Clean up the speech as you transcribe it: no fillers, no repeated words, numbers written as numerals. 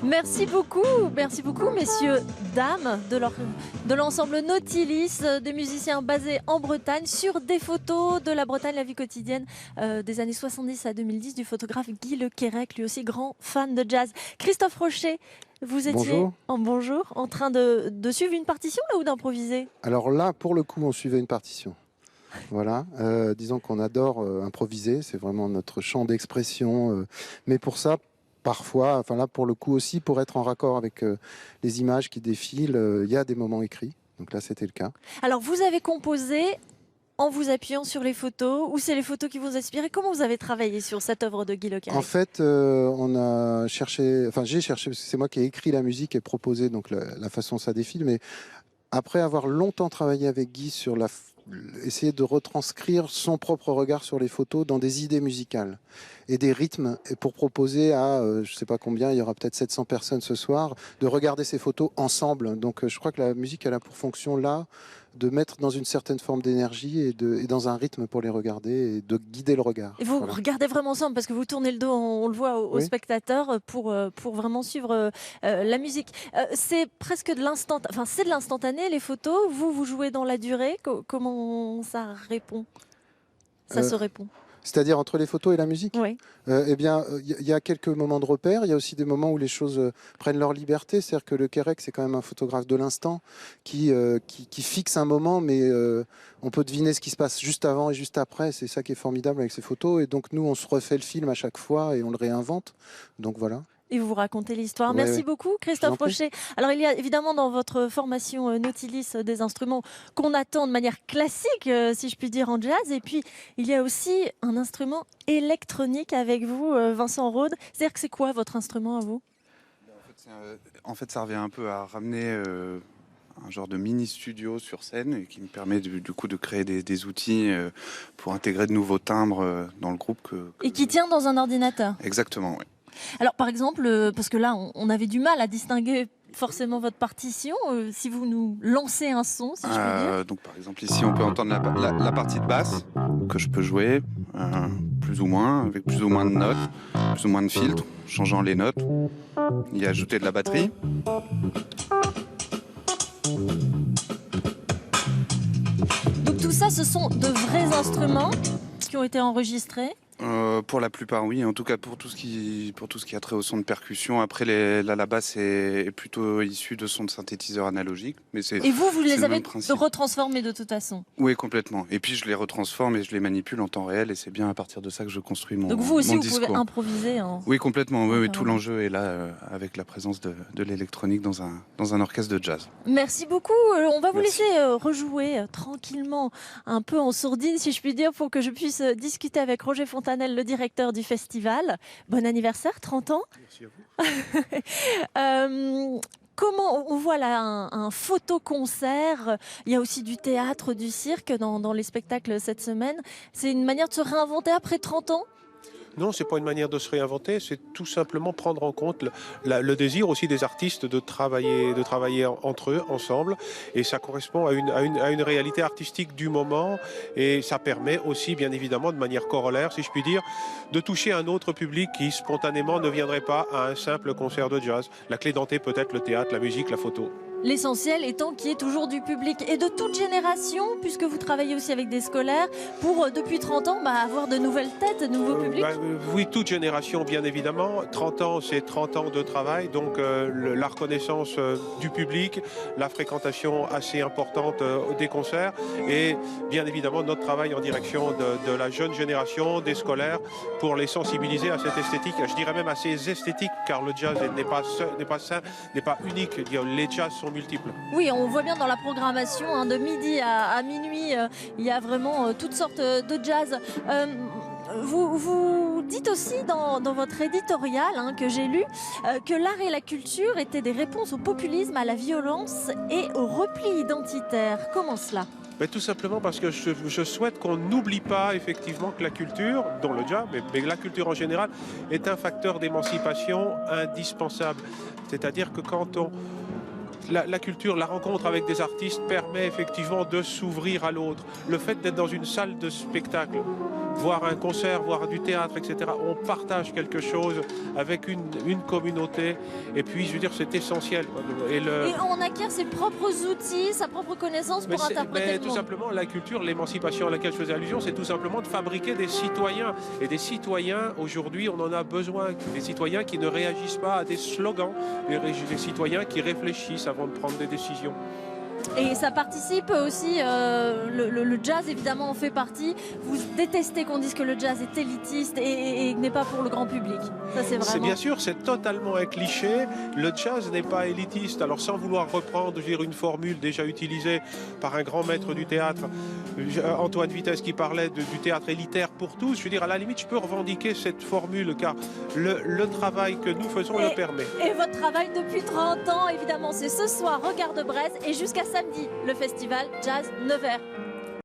Merci beaucoup messieurs, dames de l'ensemble Nautilis, des musiciens basés en Bretagne, sur des photos de la Bretagne, la vie quotidienne des années 70 à 2010 du photographe Guy Le Quérec, lui aussi grand fan de jazz. Christophe Rocher, vous étiez en train de suivre une partition là, ou d'improviser? Alors là, pour le coup, on suivait une partition. Voilà, disons qu'on adore improviser, c'est vraiment notre champ d'expression. Mais pour ça, parfois, enfin là pour le coup aussi, pour être en raccord avec les images qui défilent, il y a des moments écrits. Donc là, c'était le cas. Alors vous avez composé en vous appuyant sur les photos, ou c'est les photos qui vous inspirent? Comment vous avez travaillé sur cette œuvre de Guy Le Quérec? En fait, on a cherché, enfin j'ai cherché, parce que c'est moi qui ai écrit la musique et proposé donc la façon dont ça défile, mais après avoir longtemps travaillé avec Guy sur essayer de retranscrire son propre regard sur les photos dans des idées musicales et des rythmes, et pour proposer à, je ne sais pas combien, il y aura peut-être 700 personnes ce soir, de regarder ces photos ensemble. Donc je crois que la musique, elle a pour fonction là de mettre dans une certaine forme d'énergie et dans un rythme pour les regarder et de guider le regard. Et vous regardez vraiment ensemble, parce que vous tournez le dos, on le voit aux spectateurs, pour vraiment suivre la musique. C'est presque de c'est de l'instantané, les photos. Vous jouez dans la durée. Comment ça répond? Ça se répond. C'est-à-dire entre les photos et la musique? Oui. Eh bien, il y a quelques moments de repère. Il y a aussi des moments où les choses prennent leur liberté. C'est-à-dire que Le Quérec, c'est quand même un photographe de l'instant qui fixe un moment, mais on peut deviner ce qui se passe juste avant et juste après. C'est ça qui est formidable avec ces photos. Et donc, nous, on se refait le film à chaque fois et on le réinvente. Donc, voilà. Et vous racontez l'histoire. Merci beaucoup, Christophe Rocher. Alors, il y a évidemment dans votre formation Nautilis des instruments qu'on attend de manière classique, si je puis dire, en jazz. Et puis, il y a aussi un instrument électronique avec vous, Vincent Rode. C'est-à-dire que c'est quoi votre instrument à vous? En fait, ça revient un peu à ramener un genre de mini-studio sur scène et qui me permet du coup de créer des outils pour intégrer de nouveaux timbres dans le groupe. Et qui tient dans un ordinateur? Exactement, oui. Alors par exemple, parce que là on avait du mal à distinguer forcément votre partition, si vous nous lancez un son, si je puis dire. Donc par exemple ici on peut entendre la partie de basse que je peux jouer plus ou moins, avec plus ou moins de notes, plus ou moins de filtres, changeant les notes, y ajouter de la batterie. Donc tout ça, ce sont de vrais instruments qui ont été enregistrés? Pour la plupart, oui. En tout cas, pour tout ce qui a trait au son de percussion. Après, la basse est plutôt issue de sons de synthétiseurs analogiques. Mais et vous les avez retransformés de toute façon? Oui, complètement. Et puis, je les retransforme et je les manipule en temps réel. Et c'est bien à partir de ça que je construis mon discours. Donc vous aussi, vous pouvez improviser Oui, complètement. Oui, tout l'enjeu est là, avec la présence de l'électronique dans un orchestre de jazz. Merci beaucoup. On va vous laisser rejouer tranquillement, un peu en sourdine, si je puis dire, pour que je puisse discuter avec Roger Fontanelle, le directeur du festival. Bon anniversaire, 30 ans. Merci à vous. Comment on voit là un photoconcert? Il y a aussi du théâtre, du cirque dans les spectacles cette semaine. C'est une manière de se réinventer après 30 ans? Non, c'est pas une manière de se réinventer, c'est tout simplement prendre en compte le désir aussi des artistes de travailler entre eux, ensemble. Et ça correspond à une réalité artistique du moment. Et ça permet aussi, bien évidemment, de manière corollaire, si je puis dire, de toucher un autre public qui spontanément ne viendrait pas à un simple concert de jazz. La clé d'entrée peut être le théâtre, la musique, la photo. L'essentiel étant qu'il y ait toujours du public et de toute génération, puisque vous travaillez aussi avec des scolaires, pour depuis 30 ans avoir de nouvelles têtes, de nouveaux publics. Oui, toute génération bien évidemment. 30 ans, c'est 30 ans de travail, donc la reconnaissance du public, la fréquentation assez importante des concerts et bien évidemment notre travail en direction de la jeune génération, des scolaires, pour les sensibiliser à cette esthétique, je dirais même à ces esthétiques, car le jazz n'est pas unique, les jazz sont multiples. Oui, on voit bien dans la programmation, de midi à minuit, il y a vraiment toutes sortes de jazz. Vous dites aussi dans votre éditorial que j'ai lu que l'art et la culture étaient des réponses au populisme, à la violence et au repli identitaire. Comment cela? Tout simplement parce que je souhaite qu'on n'oublie pas effectivement que la culture, dont le jazz, mais la culture en général, est un facteur d'émancipation indispensable. C'est-à-dire que quand la culture, la rencontre avec des artistes permet effectivement de s'ouvrir à l'autre. Le fait d'être dans une salle de spectacle, voir un concert, voir du théâtre, etc. On partage quelque chose avec une communauté. Et puis, je veux dire, c'est essentiel. Et on acquiert ses propres outils, sa propre connaissance pour interpréter le tout monde. simplement, la culture, l'émancipation à laquelle je faisais allusion, c'est tout simplement de fabriquer des citoyens. Et des citoyens, aujourd'hui, on en a besoin. Des citoyens qui ne réagissent pas à des slogans, des citoyens qui réfléchissent avant de prendre des décisions. Et ça participe aussi, le jazz évidemment en fait partie. Vous détestez qu'on dise que le jazz est élitiste et n'est pas pour le grand public. Ça c'est vraiment... Bien sûr, c'est totalement un cliché. Le jazz n'est pas élitiste. Alors sans vouloir reprendre, je veux dire, une formule déjà utilisée par un grand maître du théâtre, Antoine Vitesse, qui parlait du théâtre élitaire pour tous, je veux dire, à la limite, je peux revendiquer cette formule car le travail que nous faisons le permet. Et votre travail depuis 30 ans, évidemment, c'est ce soir, Regard de Brest, et jusqu'à samedi, le festival Jazz Nevers.